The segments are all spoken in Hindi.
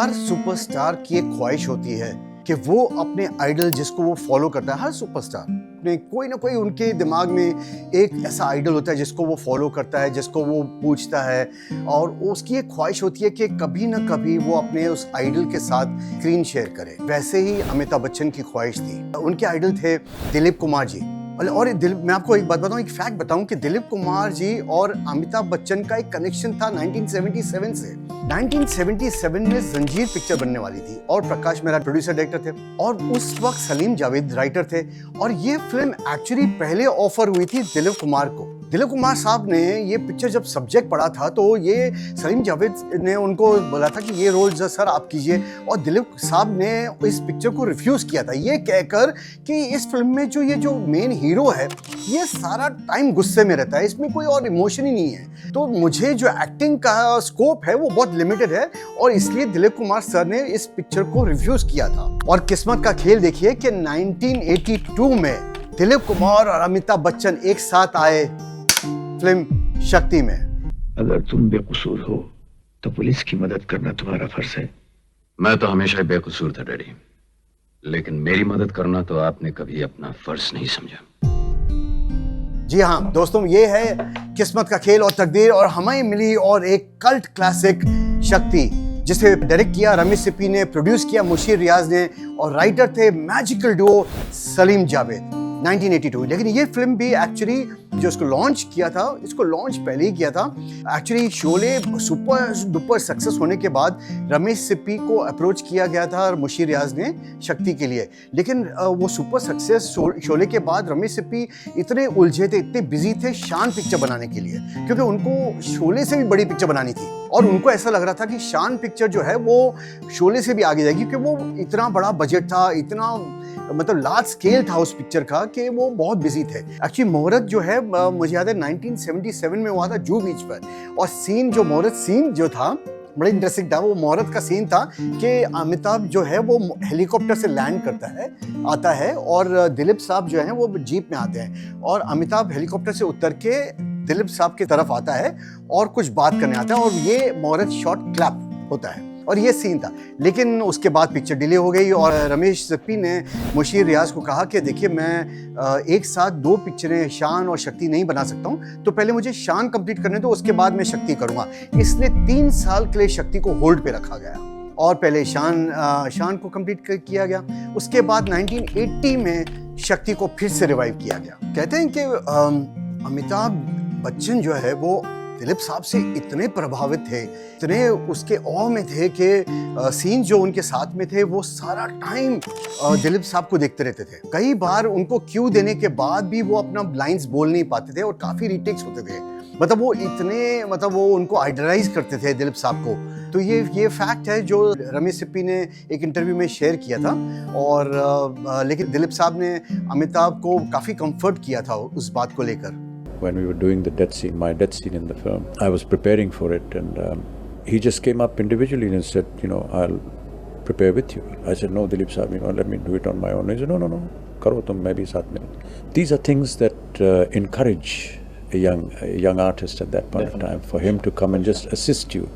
हर सुपरस्टार की एक ख्वाहिश होती है कि वो अपने आइडल जिसको वो फॉलो करता है, हर सुपरस्टार ने कोई ना कोई उनके दिमाग में एक ऐसा आइडल होता है जिसको वो फॉलो करता है, जिसको वो पूछता है और उसकी एक ख्वाहिश होती है कि कभी ना कभी वो अपने उस आइडल के साथ स्क्रीन शेयर करे। वैसे ही अमिताभ बच्चन की ख्वाहिश थी। उनके आइडल थे दिलीप कुमार जी। और मैं आपको एक बात बताऊं, एक फैक्ट बताऊं कि दिलीप कुमार जी और अमिताभ बच्चन का एक कनेक्शन था 1977 से। 1977 में जंजीर पिक्चर बनने वाली थी और प्रकाश मेहरा प्रोड्यूसर डायरेक्टर थे और उस वक्त सलीम जावेद राइटर थे और ये फिल्म एक्चुअली पहले ऑफर हुई थी दिलीप कुमार को। दिलीप कुमार साहब ने ये पिक्चर जब सब्जेक्ट पढ़ा था तो ये सलीम जावेद ने उनको बोला था कि ये रोल सर आप कीजिए और दिलीप साहब ने इस पिक्चर को रिफ्यूज किया था ये कहकर कि इस फिल्म में जो मेन हीरो है ये सारा टाइम गुस्से में रहता है, इसमें कोई और इमोशन ही नहीं है, तो मुझे जो एक्टिंग का स्कोप है वो बहुत लिमिटेड है और इसलिए दिलीप कुमार सर ने इस पिक्चर को रिफ्यूज किया था। और किस्मत का खेल देखिए कि 1982 में दिलीप कुमार और अमिताभ बच्चन एक साथ आए फिल्म शक्ति में। अगर तुम बेकसूर हो तो पुलिस की मदद करना तुम्हारा फर्ज है। मैं तो हमेशा ही बेकसूर था डैडी, लेकिन मेरी मदद करना तो आपने कभी अपना फर्ज नहीं समझा। जी हाँ दोस्तों, ये है किस्मत का खेल और तकदीर और हमें मिली और एक कल्ट क्लासिक शक्ति जिसे डायरेक्ट किया रमेश सिप्पी ने, प्रोड्यूस किया मुशीर रियाज ने और राइटर थे मैजिकल डुओ सलीम जावेद। 1982। लेकिन ये फिल्म भी एक्चुअली जो इसको लॉन्च किया था, इसको लॉन्च पहले ही किया था। Actually Sholay super duper success होने के बाद रमेश सिप्पी को अप्रोच किया गया था और मुशीर रियाज ने शक्ति के लिए, लेकिन वो सुपर सक्सेस शोले के बाद रमेश सिप्पी इतने उलझे थे, इतने बिजी थे शान पिक्चर बनाने के लिए, क्योंकि उनको शोले से भी बड़ी पिक्चर बनानी थी और उनको ऐसा लग रहा था कि शान पिक्चर जो है वो शोले से भी आगे जाएगी, क्योंकि वो इतना बड़ा बजट था, इतना मतलब लार्ज स्केल था उस पिक्चर का कि वो बहुत बिजी थे। एक्चुअली मुहूर्त जो है मुझे याद है 1977 में हुआ था जूहू बीच पर और सीन जो मुहूर्त सीन जो था बड़ा इंटरेस्टिंग था। वो मुहूर्त का सीन था कि अमिताभ जो है वो हेलीकॉप्टर से लैंड करता है, आता है और दिलीप साहब जो है वो जीप में आते हैं और अमिताभ हेलीकॉप्टर से उतर के दिलीप साहब की तरफ आता है और कुछ बात करने आता है और ये मुहूर्त शॉट क्लैप होता है और ये सीन था। लेकिन उसके बाद पिक्चर डिले हो गई और रमेश सिप्पी ने मुशीर रियाज को कहा कि देखिए मैं एक साथ दो पिक्चरें शान और शक्ति नहीं बना सकता हूँ, तो पहले मुझे शान कंप्लीट करने दो, उसके बाद मैं शक्ति करूँगा। इसलिए 3 साल के लिए शक्ति को होल्ड पे रखा गया और पहले शान को कंप्लीट किया गया। उसके बाद 1980 में शक्ति को फिर से रिवाइव किया गया। कहते हैं कि अमिताभ बच्चन जो है वो दिलीप साहब से इतने प्रभावित थे, इतने उसके ऑ में थे कि सीन जो उनके साथ में थे वो सारा टाइम दिलीप साहब को देखते रहते थे। कई बार उनको क्यू देने के बाद भी वो अपना लाइंस बोल नहीं पाते थे और काफ़ी रीटेक्स होते थे। मतलब वो इतने वो उनको आइडलाइज करते थे दिलीप साहब को। तो ये फैक्ट है जो रमेश सिप्पी ने एक इंटरव्यू में शेयर किया था और लेकिन दिलीप साहब ने अमिताभ को काफ़ी कंफर्ट किया था उस बात को लेकर। When we were doing the death scene, my death scene in the film, I was preparing for it and he just came up individually and said, I'll prepare with you. I said, no, Dilip Saab, let me do it on my own. He said, no, karo tum, main bhi saath mein. These are things that encourage a young artist at that point of time. For him to come and just assist you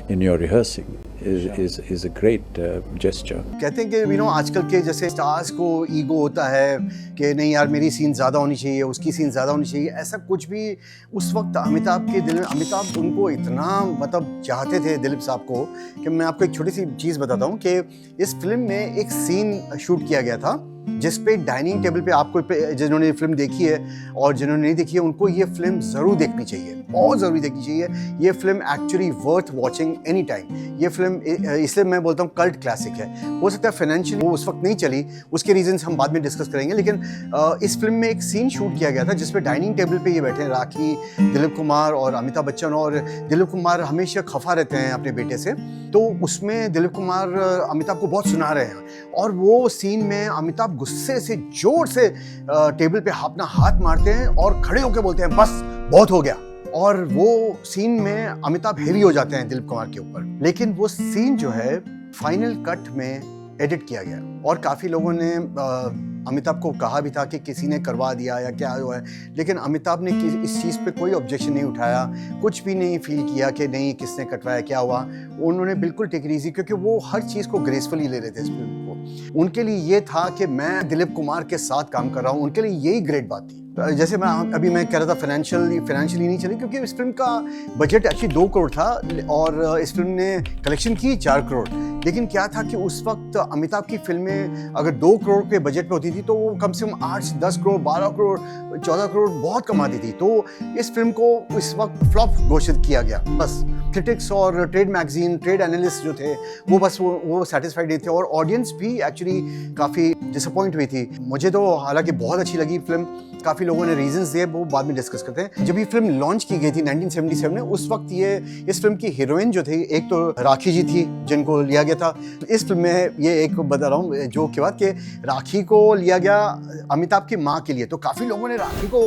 in your rehearsing is a great gesture. कहते हैं कि आजकल के जैसे स्टार्स को ईगो होता है कि नहीं यार मेरी सीन ज़्यादा होनी चाहिए, उसकी सीन ज़्यादा होनी चाहिए, ऐसा कुछ भी उस वक्त अमिताभ के दिल में, अमिताभ उनको इतना चाहते थे दिलीप साहब को कि मैं आपको एक छोटी सी चीज़ बताता हूँ कि इस फिल्म में एक सीन शूट किया गया था जिस पे डाइनिंग टेबल पे आपको जिन्होंने ये फिल्म देखी है और जिन्होंने नहीं देखी है उनको ये फिल्म ज़रूर देखनी चाहिए, बहुत ज़रूरी देखनी चाहिए। ये film actually worth watching any time. ये फिल्म इसलिए मैं बोलता हूँ कल्ट क्लासिक है। हो सकता है फाइनेंशियली वो उस वक्त नहीं चली, उसके रीजंस हम बाद में डिस्कस करेंगे, लेकिन इस फिल्म में एक सीन शूट किया गया था जिसपे डाइनिंग टेबल पे ये बैठे हैं राखी, दिलीप कुमार और अमिताभ बच्चन, और दिलीप कुमार हमेशा खफा रहते हैं अपने बेटे से, तो उसमें दिलीप कुमार अमिताभ को बहुत सुना रहे हैं और वो सीन में अमिताभ गुस्से से जोर से टेबल पे अपना हाथ मारते हैं और खड़े होकर बोलते हैं बस बहुत हो गया, और वो सीन में अमिताभ हेवी हो जाते हैं दिलीप कुमार के ऊपर। लेकिन वो सीन जो है फाइनल कट में एडिट किया गया और काफ़ी लोगों ने अमिताभ को कहा भी था कि किसी ने करवा दिया या क्या हुआ है, लेकिन अमिताभ ने इस चीज़ पे कोई ऑब्जेक्शन नहीं उठाया, कुछ भी नहीं फील किया कि नहीं किसने कटवाया क्या हुआ। उन्होंने बिल्कुल टेक इट इजी, क्योंकि वो हर चीज़ को ग्रेसफुली ले रहे थे इस फिल्म को। उनके लिए ये था कि मैं दिलीप कुमार के साथ काम कर रहा हूँ, उनके लिए यही ग्रेट बात थी। जैसे मैं कह रहा था फाइनेंशियली नहीं चली, क्योंकि इस फिल्म का बजट एक्चुअली 2 करोड़ था और इस फिल्म ने कलेक्शन की 4 करोड़। लेकिन क्या था कि उस वक्त अमिताभ की फिल्में अगर 2 करोड़ के बजट पे होती थी तो वो कम से कम 8 से 10 करोड़ 12 करोड़ 14 करोड़ बहुत कमाती थी। तो इस फिल्म को इस वक्त फ्लॉप घोषित किया गया। बस क्रिटिक्स और ट्रेड मैगजीन, ट्रेड एनालिस्ट जो थे वो बस वो सेटिस्फाइड नहीं थे और ऑडियंस भी एक्चुअली काफ़ी डिसअपॉइंट हुई थी। मुझे तो हालांकि बहुत अच्छी लगी फिल्म, काफ़ी लोगों ने रीजंस दिए, वो बाद में डिस्कस करते हैं। जब ये फिल्म लॉन्च की गई थी 1977 में, उस वक्त ये इस फिल्म की हीरोइन जो थी एक तो राखी जी थी जिनको लिया गया था। इस फिल्म में ये एक बता रहा हूँ जो की बात कि राखी को लिया गया अमिताभ की माँ के लिए, तो काफ़ी लोगों ने राखी को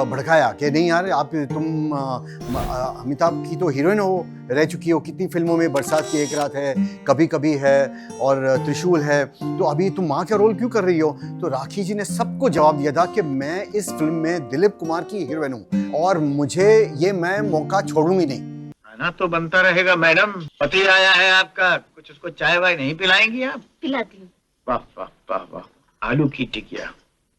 भड़काया कि नहीं यार तुम अमिताभ की तो हीरोइन हो, रह चुकी हो कितनी फिल्मों में, बरसात की एक रात है, कभी कभी है और त्रिशूल है, तो अभी तुम माँ का रोल क्यों कर रही हो। तो राखी जी ने सबको जवाब दिया था कि मैं इस फिल्म में दिलीप कुमार की हीरोइन हूँ और मैं मौका छोड़ूंगी नहीं। खाना तो बनता रहेगा मैडम, पति आया है आपका, कुछ उसको चाय वाय नहीं पिलाएंगी आप? पिलाती हूँ। वाह वाह वाह वाह, आलू की टिकिया,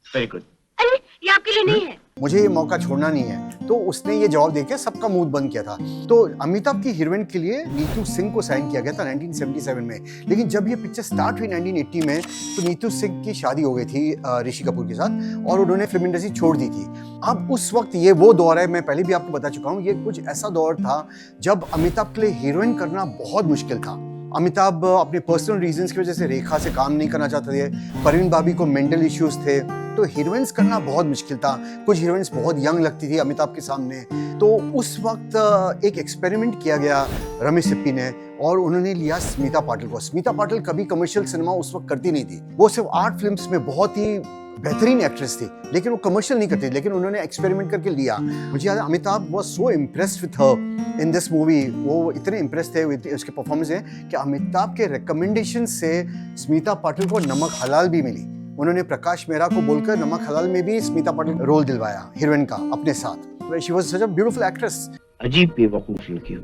वेरी गुड। अरे ये आपके लिए नहीं है। मुझे ये मौका छोड़ना नहीं है, तो उसने ये जवाब देके सबका मूड बंद किया था। तो अमिताभ की हीरोइन के लिए नीतू सिंह को साइन किया गया था 1977 में, लेकिन जब ये पिक्चर स्टार्ट हुई 1980 में तो नीतू सिंह की शादी हो गई थी ऋषि कपूर के साथ और उन्होंने फिल्म इंडस्ट्री छोड़ दी थी। अब उस वक्त ये वो दौर है, मैं पहले भी आपको बता चुका हूँ, ये कुछ ऐसा दौर था जब अमिताभ के लिए हीरोइन करना बहुत मुश्किल था। अमिताभ अपने पर्सनल रीजंस की वजह से रेखा से काम नहीं करना चाहते थे, परवीन भाभी को मेंटल इश्यूज थे, तो हीरोइंस करना बहुत मुश्किल था। कुछ हीरोइंस बहुत यंग लगती थी अमिताभ के सामने। तो उस वक्त एक एक्सपेरिमेंट किया गया रमेश सिप्पी ने और उन्होंने लिया स्मिता पाटिल को। स्मिता पाटिल कभी कमर्शियल सिनेमा उस वक्त करती नहीं थी, वो सिर्फ आर्ट फिल्म्स में बहुत ही बेहतरीन एक्ट्रेस थी, लेकिन वो कमर्शियल नहीं करती, लेकिन उन्होंने एक्सपेरिमेंट करके लिया। मुझे याद है Amitabh was so impressed with her in this movie, वो इतने इम्प्रेस थे उसके परफॉर्मेंस से कि अमिताभ के रिकमेंडेशन से स्मिता पाटिल को नमक हलाल भी मिली। उन्होंने प्रकाश मेहरा को बोलकर नमक हलाल में भी स्मिता पाटिल रोल दिलवाया हीरोइन का अपने साथ। She was such a beautiful actress. अजीब बेवकूफ लड़की हो,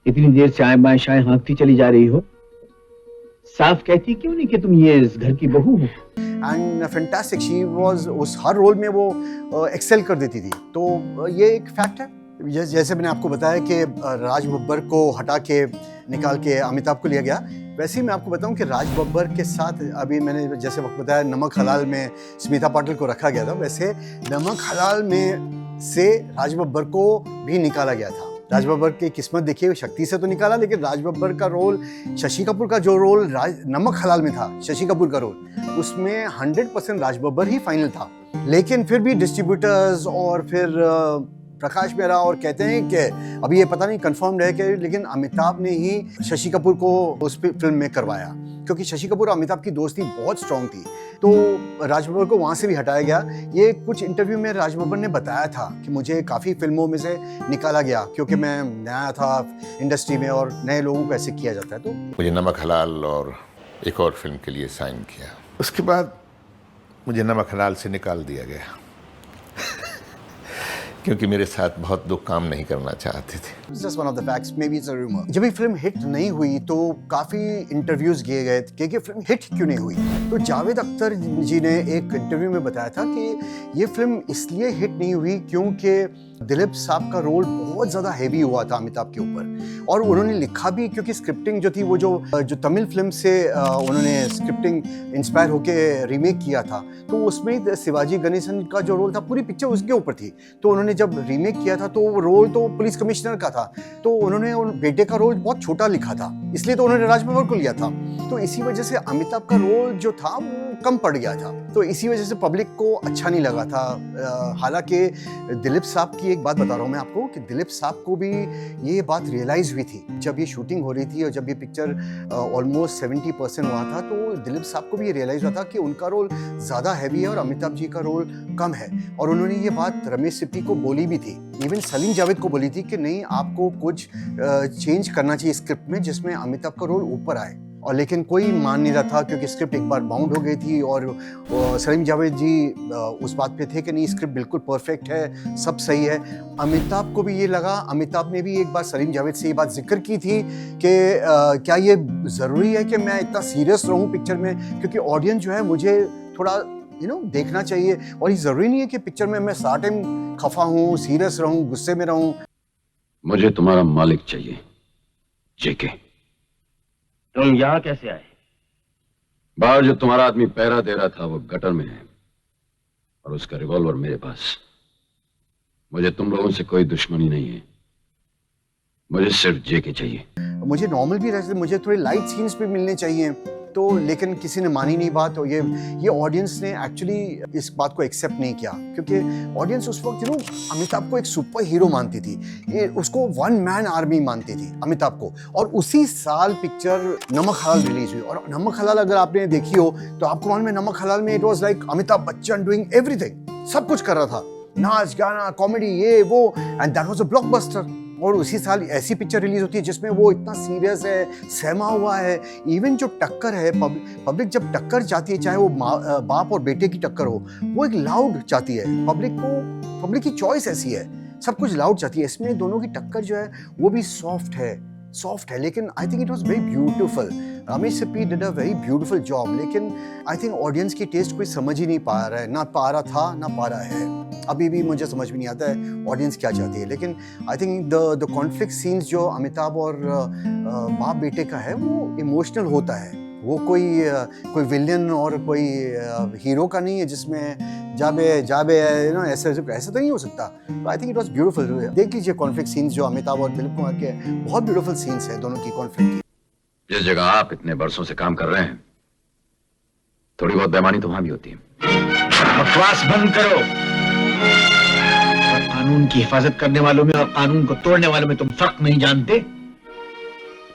इतनी देर से आए बाएं शायद हाँकती चली जा रही हो, साफ कहती क्यों नहीं कि तुम ये इस घर की बहू हो। एंड फैंटास्टिक, शी वाज उस हर रोल में वो एक्सेल कर देती थी। तो ये एक फैक्ट है। जैसे मैंने आपको बताया कि राज बब्बर को हटा के निकाल के अमिताभ को लिया गया, वैसे ही मैं आपको बताऊं कि राज बब्बर के साथ अभी मैंने जैसे वक्त बताया नमक हलाल में स्मिता पाटिल को रखा गया था, वैसे नमक हलाल में से राज बब्बर को भी निकाला गया था। राज बब्बर की किस्मत देखिए, शक्ति से तो निकाला, लेकिन राज बब्बर का रोल, शशि कपूर का जो रोल नमक हलाल में था, शशि कपूर का रोल, उसमें 100% राज बब्बर ही फाइनल था। लेकिन फिर भी डिस्ट्रीब्यूटर्स और फिर प्रकाश मेहरा और कहते हैं कि अभी ये पता नहीं कंफर्म्ड है कि, लेकिन अमिताभ ने ही शशि कपूर को उस फिल्म में करवाया, क्योंकि शशि कपूर और अमिताभ की दोस्ती बहुत स्ट्रांग थी। तो राज बब्बर को वहाँ से भी हटाया गया। ये कुछ इंटरव्यू में राज बब्बर ने बताया था कि मुझे काफ़ी फिल्मों में से निकाला गया क्योंकि मैं नया था इंडस्ट्री में और नए लोगों को ऐसे किया जाता है। तो मुझे नमक हलाल और एक और फिल्म के लिए साइन किया, उसके बाद मुझे नमक हलाल से निकाल दिया गया क्योंकि मेरे साथ बहुत लोग काम नहीं करना चाहते थे। Just one of the facts, maybe it's a rumor. जब ये फिल्म हिट नहीं हुई तो काफ़ी इंटरव्यूज किए गए कि फिल्म हिट क्यों नहीं हुई। तो जावेद अख्तर जी ने एक इंटरव्यू में बताया था कि ये फिल्म इसलिए हिट नहीं हुई क्योंकि दिलीप साहब का रोल बहुत ज़्यादा हैवी हुआ था अमिताभ के ऊपर, और उन्होंने लिखा भी क्योंकि स्क्रिप्टिंग जो थी वो जो तमिल फिल्म से उन्होंने स्क्रिप्टिंग इंस्पायर होके रीमेक किया था, तो उसमें शिवाजी गणेशन का जो रोल था पूरी पिक्चर उसके ऊपर थी। तो उन्होंने जब रीमेक किया था तो वो रोल तो पुलिस कमिश्नर का था, तो उन्होंने उन बेटे का रोल बहुत छोटा लिखा था, इसलिए तो उन्होंने राज बब्बर को लिया था। तो इसी वजह से अमिताभ का रोल जो था वो कम पड़ गया था, तो इसी वजह से पब्लिक को अच्छा नहीं लगा था। हालांकि दिलीप साहब की एक बात बता रहा हूँ मैं आपको कि दिलीप साहब को भी ये बात रियलाइज हुई थी जब ये शूटिंग हो रही थी और जब ये पिक्चर ऑलमोस्ट 70% हुआ था, तो दिलीप साहब को भी ये रियलाइज हुआ था कि उनका रोल ज़्यादा हैवी है और अमिताभ जी का रोल कम है। और उन्होंने ये बात रमेश सिप्पी को बोली भी थी, इवन सलीम जावेद को बोली थी कि नहीं, आपको कुछ चेंज करना चाहिए स्क्रिप्ट में जिसमें अमिताभ का रोल ऊपर आए। और लेकिन कोई मान नहीं रहा था क्योंकि स्क्रिप्ट एक बार बाउंड हो गई थी और सलीम जावेद जी उस बात पे थे कि नहीं स्क्रिप्ट बिल्कुल परफेक्ट है, सब सही है। अमिताभ को भी ये लगा, अमिताभ ने भी एक बार सलीम जावेद से ये बात जिक्र की थी कि क्या ये ज़रूरी है कि मैं इतना सीरियस रहूं पिक्चर में, क्योंकि ऑडियंस जो है मुझे थोड़ा देखना चाहिए और ये ज़रूरी नहीं है कि पिक्चर में मैं सारा टाइम खफा हूँ, सीरियस रहूँ, गुस्से में रहूँ। मुझे तुम्हारा मालिक चाहिए, जेके। तुम यहाँ कैसे आए? बाहर जो तुम्हारा आदमी पहरा दे रहा था वो गटर में है और उसका रिवॉल्वर मेरे पास। मुझे तुम लोगों से कोई दुश्मनी नहीं है, मुझे सिर्फ जेके चाहिए। मुझे नॉर्मल भी रहते, मुझे थोड़े लाइट सीन्स भी मिलने चाहिए, तो लेकिन किसी ने मानी नहीं बात। और ये ऑडियंस ने एक्चुअली इस बात को एक्सेप्ट नहीं किया, क्योंकि ऑडियंस उस वक्त अमिताभ को एक सुपर हीरो मानती थी, उसको वन मैन आर्मी मानती थी अमिताभ को। और उसी साल पिक्चर नमक हलाल रिलीज हुई, और नमक हलाल अगर आपने देखी हो तो आपको मालूम है नमक हलाल में it was like Amitabh Bachchan doing everything, सब कुछ कर रहा था, नाच गाना कॉमेडी ये वो, and that was a blockbuster. और उसी साल ऐसी पिक्चर रिलीज होती है जिसमें वो इतना सीरियस है, सहमा हुआ है। इवन जो टक्कर है, पब्लिक जब टक्कर चाहती है, चाहे वो बाप और बेटे की टक्कर हो, वो एक लाउड चाहती है। पब्लिक की चॉइस ऐसी है, सब कुछ लाउड चाहती है। इसमें दोनों की टक्कर जो है वो भी सॉफ्ट है, लेकिन आई think it was very beautiful. Ramesh Sippy did a very beautiful job, लेकिन आई थिंक ऑडियंस की टेस्ट कोई समझ ही नहीं पा रहा है, ना पा रहा था ना पा रहा है। अभी भी मुझे समझ में नहीं आता है ऑडियंस क्या चाहती है। लेकिन आई थिंक द कॉन्फ्लिक्ट सीन्स जो अमिताभ और बाप बेटे का है वो इमोशनल होता है। वो कोई विलेन और कोई हीरो का नहीं है जिसमें जाबे ऐसे तो नहीं हो सकता। आई थिंक इट वाज ब्यूटीफुल। देख लीजिए कॉन्फ्लिक्ट सीन्स जो अमिताभ और दिलीप कुमार के, बहुत ब्यूटीफुल सीन्स हैं दोनों की कॉन्फ्लिक्ट की। जिस जगह आप इतने बरसों से काम कर रहे हैं, थोड़ी बहुत बेईमानी तो वहां भी होती है। बकवास बंद करो। और कानून की हिफाजत करने वालों में और कानून को तोड़ने वालों में तुम फर्क नहीं जानते,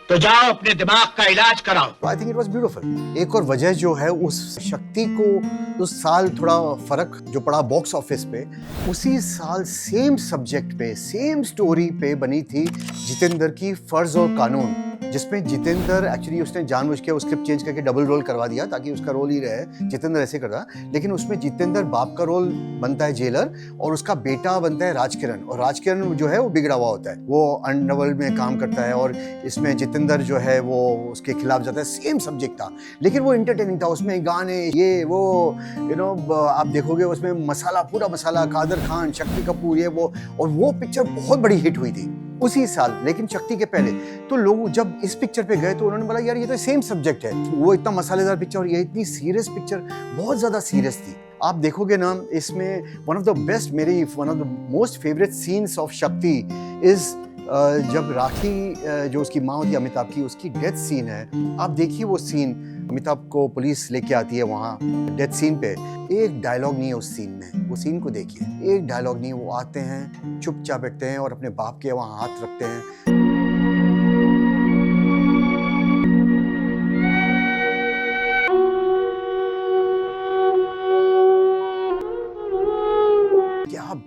तो जाओ अपने दिमाग का इलाज कराओ। आई थिंक इट वाज ब्यूटीफुल। एक और वजह जो है उस शक्ति को उस साल थोड़ा फर्क जो पड़ा बॉक्स ऑफिस पे, उसी साल सेम सब्जेक्ट पे सेम स्टोरी पे बनी थी जितेंद्र की फर्ज और कानून, जिसमें जितेंद्र एक्चुअली उसने जानबूझ के स्क्रिप्ट चेंज करके डबल रोल करवा दिया ताकि उसका रोल ही रहे, जितेंद्र ऐसे करता। लेकिन उसमें जितेंद्र बाप का रोल बनता है जेलर और उसका बेटा बनता है राजकिरण, और राजकिरण जो है वो बिगड़ा हुआ होता है, वो अंडरवर्ल्ड में काम करता है, और इसमें जितेंद्र जो है वो उसके खिलाफ जाता है। सेम सब्जेक्ट था लेकिन वो इंटरटेनिंग था, उसमें गाने ये वो आप देखोगे उसमें मसाला, पूरा मसाला, कादर खान, शक्ति कपूर, ये वो, और वो पिक्चर बहुत बड़ी हिट हुई थी उसी साल। लेकिन शक्ति के पहले तो लोग जब इस पिक्चर पे गए तो उन्होंने बोला यार ये तो सेम सब्जेक्ट है, वो इतना मसालेदार पिक्चर और ये इतनी सीरियस पिक्चर, बहुत ज्यादा सीरियस थी। आप देखोगे ना इसमें one of the most favourite scenes of शक्ति इज जब राखी जो उसकी माँ होती है अमिताभ की, उसकी डेथ सीन है। आप देखिए वो सीन, अमिताभ को पुलिस लेके आती है वहाँ डेथ सीन पे, एक डायलॉग नहीं है उस सीन में, वो सीन को देखिए, एक डायलॉग नहीं। वो आते हैं, चुपचाप बैठते हैं और अपने बाप के वहाँ हाथ रखते हैं।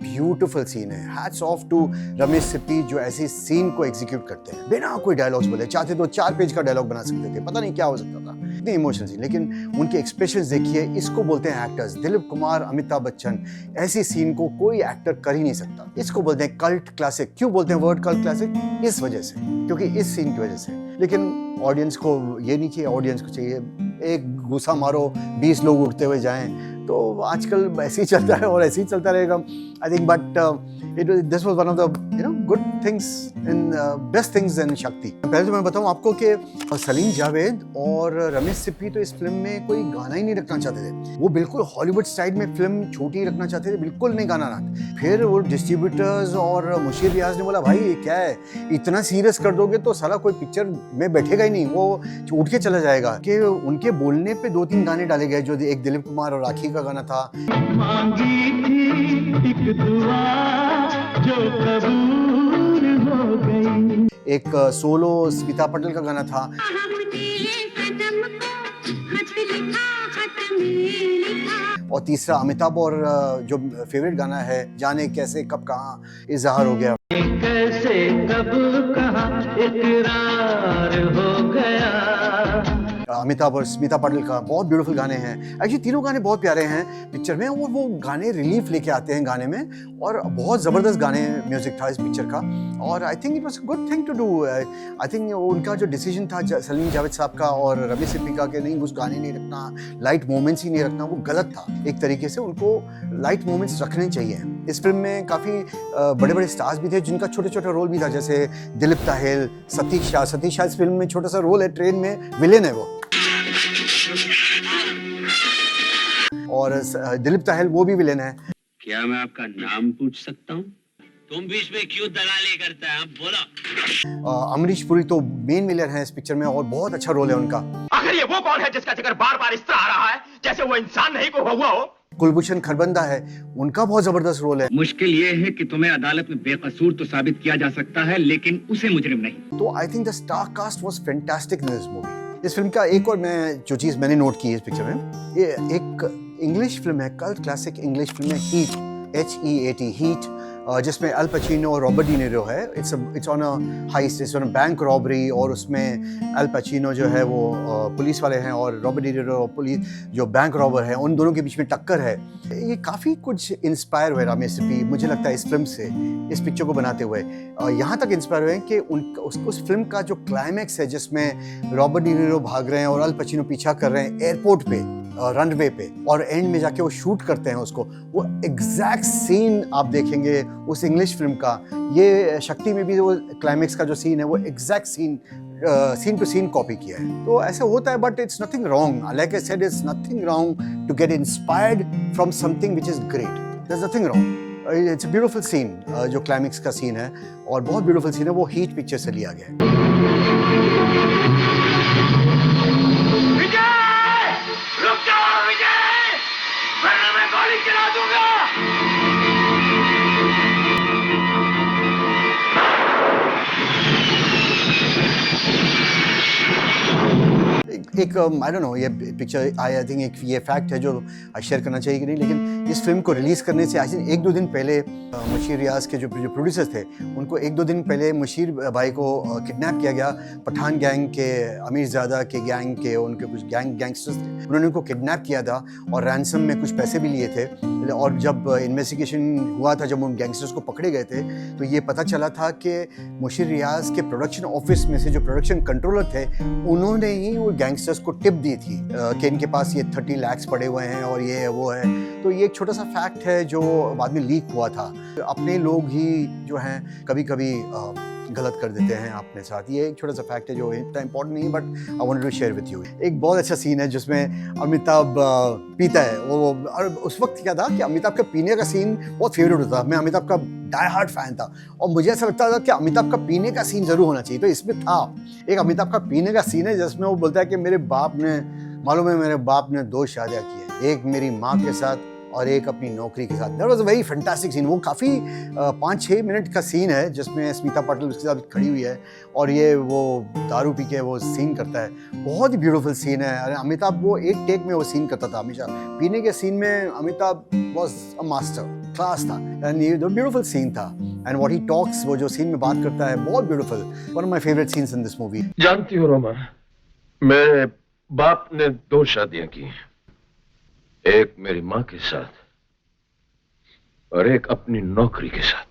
ब्यूटीफुल सीन है। Hats off to Ramesh Sippy जो ऐसे सीन को एग्जीक्यूट करते हैं बिना कोई डायलॉग्स बोले। चाहते तो 4 पेज का डायलॉग बना सकते थे, पता नहीं क्या हो सकता था, इतने इमोशनल सीन। लेकिन उनके एक्सप्रेशंस देखिए, इसको बोलते हैं एक्टर्स। दिलीप कुमार, अमिताभ बच्चन, ऐसी सीन को कोई एक्टर कर ही नहीं सकता। इसको बोलते हैं कल्ट क्लासिक। क्यों बोलते हैं वर्ड कल्ट क्लासिक? इस वजह से, क्योंकि इस सीन की वजह से। लेकिन ऑडियंस को ये नहीं चाहिए, ऑडियंस को चाहिए एक घुसा मारो 20 लोग उठते हुए जाएं। तो आजकल ऐसे ही चलता है और ऐसे ही चलता रहेगा I think. But this was one of the good things in best things in शक्ति। पहले तो मैं बताऊं आपको कि सलीम जावेद और रमेश सिप्पी तो इस फिल्म में कोई गाना ही नहीं रखना चाहते थे। वो बिल्कुल हॉलीवुड स्टाइल में फिल्म छोटी रखना चाहते थे, बिल्कुल नहीं गाना ना। फिर वो डिस्ट्रीब्यूटर्स और मुशीर रियाज ने बोला भाई ये क्या है, इतना सीरियस कर दोगे तो साला कोई पिक्चर में बैठेगा ही नहीं, वो उठ के चला जाएगा। कि उनके बोलने पे 2-3 गाने डाले गए, जो एक दिलीप कुमार और राखी का गाना था, मांगी थी एक दुआ जो कबूल हो गई, एक सोलो स्मिता पटेल का गाना था, और तीसरा अमिताभ और जो फेवरेट गाना है जाने कैसे कब कहाँ इजहार हो गया। कैसे कब कहाँ इकरार हो गया, अमिताभ और स्मिता पाटिल का, बहुत ब्यूटीफुल गाने हैं। एक्चुअली तीनों गाने बहुत प्यारे हैं पिक्चर में, और वो गाने रिलीफ लेके आते हैं गाने में, और बहुत ज़बरदस्त गाने म्यूज़िक था इस पिक्चर का। और I think it was a good thing to do. I think उनका जो डिसीजन था सलीम जावेद साहब का और रमेश सिप्पी का कि नहीं, उस गाने नहीं रखना, लाइट मोमेंट्स ही नहीं रखना, वो गलत था। एक तरीके से उनको लाइट मोमेंट्स रखने चाहिए। इस फिल्म में काफ़ी बड़े बड़े स्टार्स भी थे जिनका छोटे छोटे रोल भी था, जैसे दिलीप ताहेल, सतीश शाह इस फिल्म में छोटा सा रोल है, ट्रेन में विलेन है वो, और दिलीप ताहेल वो भी विलेन है। क्या मैं आपका नाम पूछ सकता हूँ? तुम बीच में क्यों दलाली करता है, बोलो। अमरीश पुरी तो मेन विलेन है इस पिक्चर में, और बहुत अच्छा रोल है उनका। आखिर ये वो कौन है जिसका जिक्र बार बार इस तरह आ रहा है जैसे वो इंसान नहीं को हुआ हो? कुलभूषण खरबंदा है, उनका बहुत जबरदस्त रोल है। मुश्किल ये है कि तुम्हें अदालत में बेकसूर तो साबित किया जा सकता है, लेकिन उसे मुजरिम नहीं। तो I think the star cast was fantastic in this movie. इस फिल्म का एक और मैं जो चीज़ मैंने नोट की है इस पिक्चर में, ये एक इंग्लिश फिल्म है, कल्ट क्लासिक इंग्लिश फिल्म है, हीट, HEAT, हीट, जिसमें अल पचिनो और रॉबर्ट डी नीरो है। It's on a heist, it's on a bank robbery, और उसमें अल पचिनो जो है वो पुलिस वाले हैं, और रॉबर्ट डी नीरो पुलिस जो बैंक रॉबर है, उन दोनों के बीच में टक्कर है। ये काफ़ी कुछ इंस्पायर हुए रमेश सिप्पी, मुझे लगता है इस फिल्म से, इस पिक्चर को बनाते हुए यहाँ तक इंस्पायर हुए कि उस फिल्म का जो क्लाइमैक्स है जिसमें रॉबर्ट डी नीरो भाग रहे हैं और अल पचिनो पीछा कर रहे हैं एयरपोर्ट पे, रनवे पे, और एंड में जाके वो शूट करते हैं उसको, वो एग्जैक्ट सीन आप देखेंगे उस इंग्लिश फिल्म का। ये शक्ति में भी वो क्लाइमैक्स का जो सीन है वो exact scene to scene copy किया है। तो ऐसे होता है, but it's nothing wrong, like I said, it's nothing wrong to get inspired from something which is great, there is nothing wrong. It's a beautiful scene, जो क्लाइमैक्स का सीन है, और बहुत ब्यूटीफुल सीन है, वो हीट पिक्चर से लिया गया है। रुक जाओ विजय, वरना मैं गोली चला दूंगा। एक आई डोंट नो, ये पिक्चर आई थिंक एक ये फैक्ट है जो शेयर करना चाहिए कि नहीं, लेकिन इस फिल्म को रिलीज़ करने से आई थिंक 1-2 दिन पहले मुशीर रियाज के जो प्रोड्यूसर्स थे, उनको 1-2 दिन पहले मुशीर भाई को किडनैप किया गया। पठान गैंग के, अमीर ज़्यादा के गैंग के, उनके कुछ गैंगस्टर्स थे, उन्होंने उनको किडनैप किया था और रैंसम में कुछ पैसे भी लिए थे। और जब इन्वेस्टिगेशन हुआ था, जब उन गैंगस्टर्स को पकड़े गए थे, तो ये पता चला था कि मुशीर रियाज के प्रोडक्शन ऑफिस में से जो प्रोडक्शन कंट्रोलर थे, उन्होंने ही वो गैंगस्टर्स को टिप दी थी कि इनके पास ये 30 लाख पड़े हुए हैं और ये है वो है। तो ये एक छोटा सा फैक्ट है जो बाद में लीक हुआ था। अपने लोग ही जो हैं कभी कभी गलत कर देते हैं अपने साथ। ये एक छोटा सा फैक्ट है जो इतना इंपॉर्टेंट नहीं है, but I wanted to share with you. एक बहुत अच्छा सीन है जिसमें अमिताभ पीता है वो, और उस वक्त क्या था कि अमिताभ का पीने का सीन बहुत फेवरेट होता था। मैं अमिताभ का डाई हार्ड फैन था, और मुझे ऐसा लगता था कि अमिताभ का पीने का सीन जरूर होना चाहिए। तो इसमें था एक अमिताभ का पीने का सीन है जिसमें वो बोलता है कि मेरे बाप ने, मालूम है मेरे बाप ने 2 शादियाँ की हैं, एक मेरी माँ के साथ और एक अपनी नौकरी के साथ। That was a very fantastic scene. वो काफ़ी 5-6 मिनट का सीन है जिसमें स्मिता पाटिल उसके साथ खड़ी हुई है और ये वो दारू पी के वो सीन करता है। बहुत ही ब्यूटीफुल सीन है। अरे अमिताभ वो एक टेक में वो सीन करता था हमेशा। पीने के सीन में Amitabh was a master class था, एंड ये ब्यूटीफुल सीन था। एंड व्हाट ही टॉक्स, वो जो सीन में बात करता है, बहुत beautiful. One of my favourite scenes in this movie. जानती हो रोमा, मेरे बाप ने 2 शादियां की, एक मेरी माँ के साथ और एक अपनी नौकरी के साथ।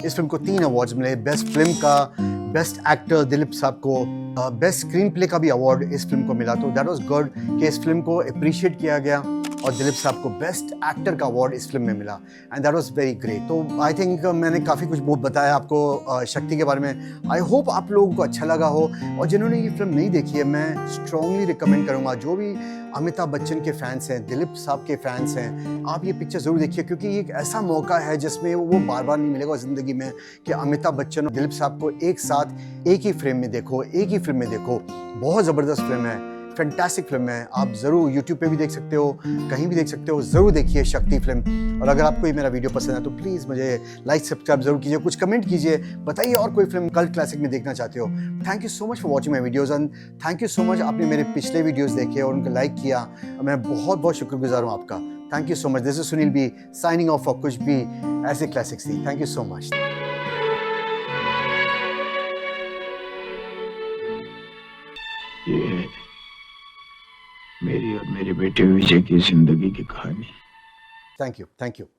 इस फिल्म को 3 अवार्ड्स मिले। बेस्ट फिल्म का, बेस्ट एक्टर दिलीप साहब को, बेस्ट स्क्रीन प्ले का भी अवार्ड इस फिल्म को मिला। तो दैट वाज गुड कि इस फिल्म को अप्रिशिएट किया गया और दिलीप साहब को बेस्ट एक्टर का अवार्ड इस फिल्म में मिला, and that was very great. तो आई थिंक मैंने काफ़ी कुछ बहुत बताया आपको शक्ति के बारे में। आई होप आप लोगों को अच्छा लगा हो, और जिन्होंने ये फिल्म नहीं देखी है, मैं स्ट्रांगली रिकमेंड करूँगा, जो भी अमिताभ बच्चन के फैंस हैं, दिलीप साहब के फैंस हैं, आप ये पिक्चर ज़रूर देखिए, क्योंकि ये एक ऐसा मौका है जिसमें वो बार बार नहीं मिलेगा ज़िंदगी में कि अमिताभ बच्चन और दिलीप साहब को एक साथ एक ही फ्रेम में देखो, एक ही फिल्म में देखो। बहुत ज़बरदस्त फिल्म है, फैंटास्टिक फिल्म है। आप ज़रूर YouTube पे भी देख सकते हो, कहीं भी देख सकते हो, ज़रूर देखिए शक्ति फिल्म। और अगर आपको ये मेरा वीडियो पसंद है तो प्लीज़ मुझे लाइक सब्सक्राइब ज़रूर कीजिए, कुछ कमेंट कीजिए, बताइए और कोई फिल्म कल्ट क्लासिक में देखना चाहते हो। Thank you so much for watching my videos, and thank you so much आपने मेरे पिछले वीडियोज़ देखे और उनको लाइक किया। मैं बहुत बहुत शुक्रगुजार हूँ आपका। Thank you so much. This is Sunil B signing off for कुछ भी ऐसे क्लासिक्स थी। Thank you so much. ये है मेरी और मेरे बेटे विजय की जिंदगी की कहानी। Thank you, thank you.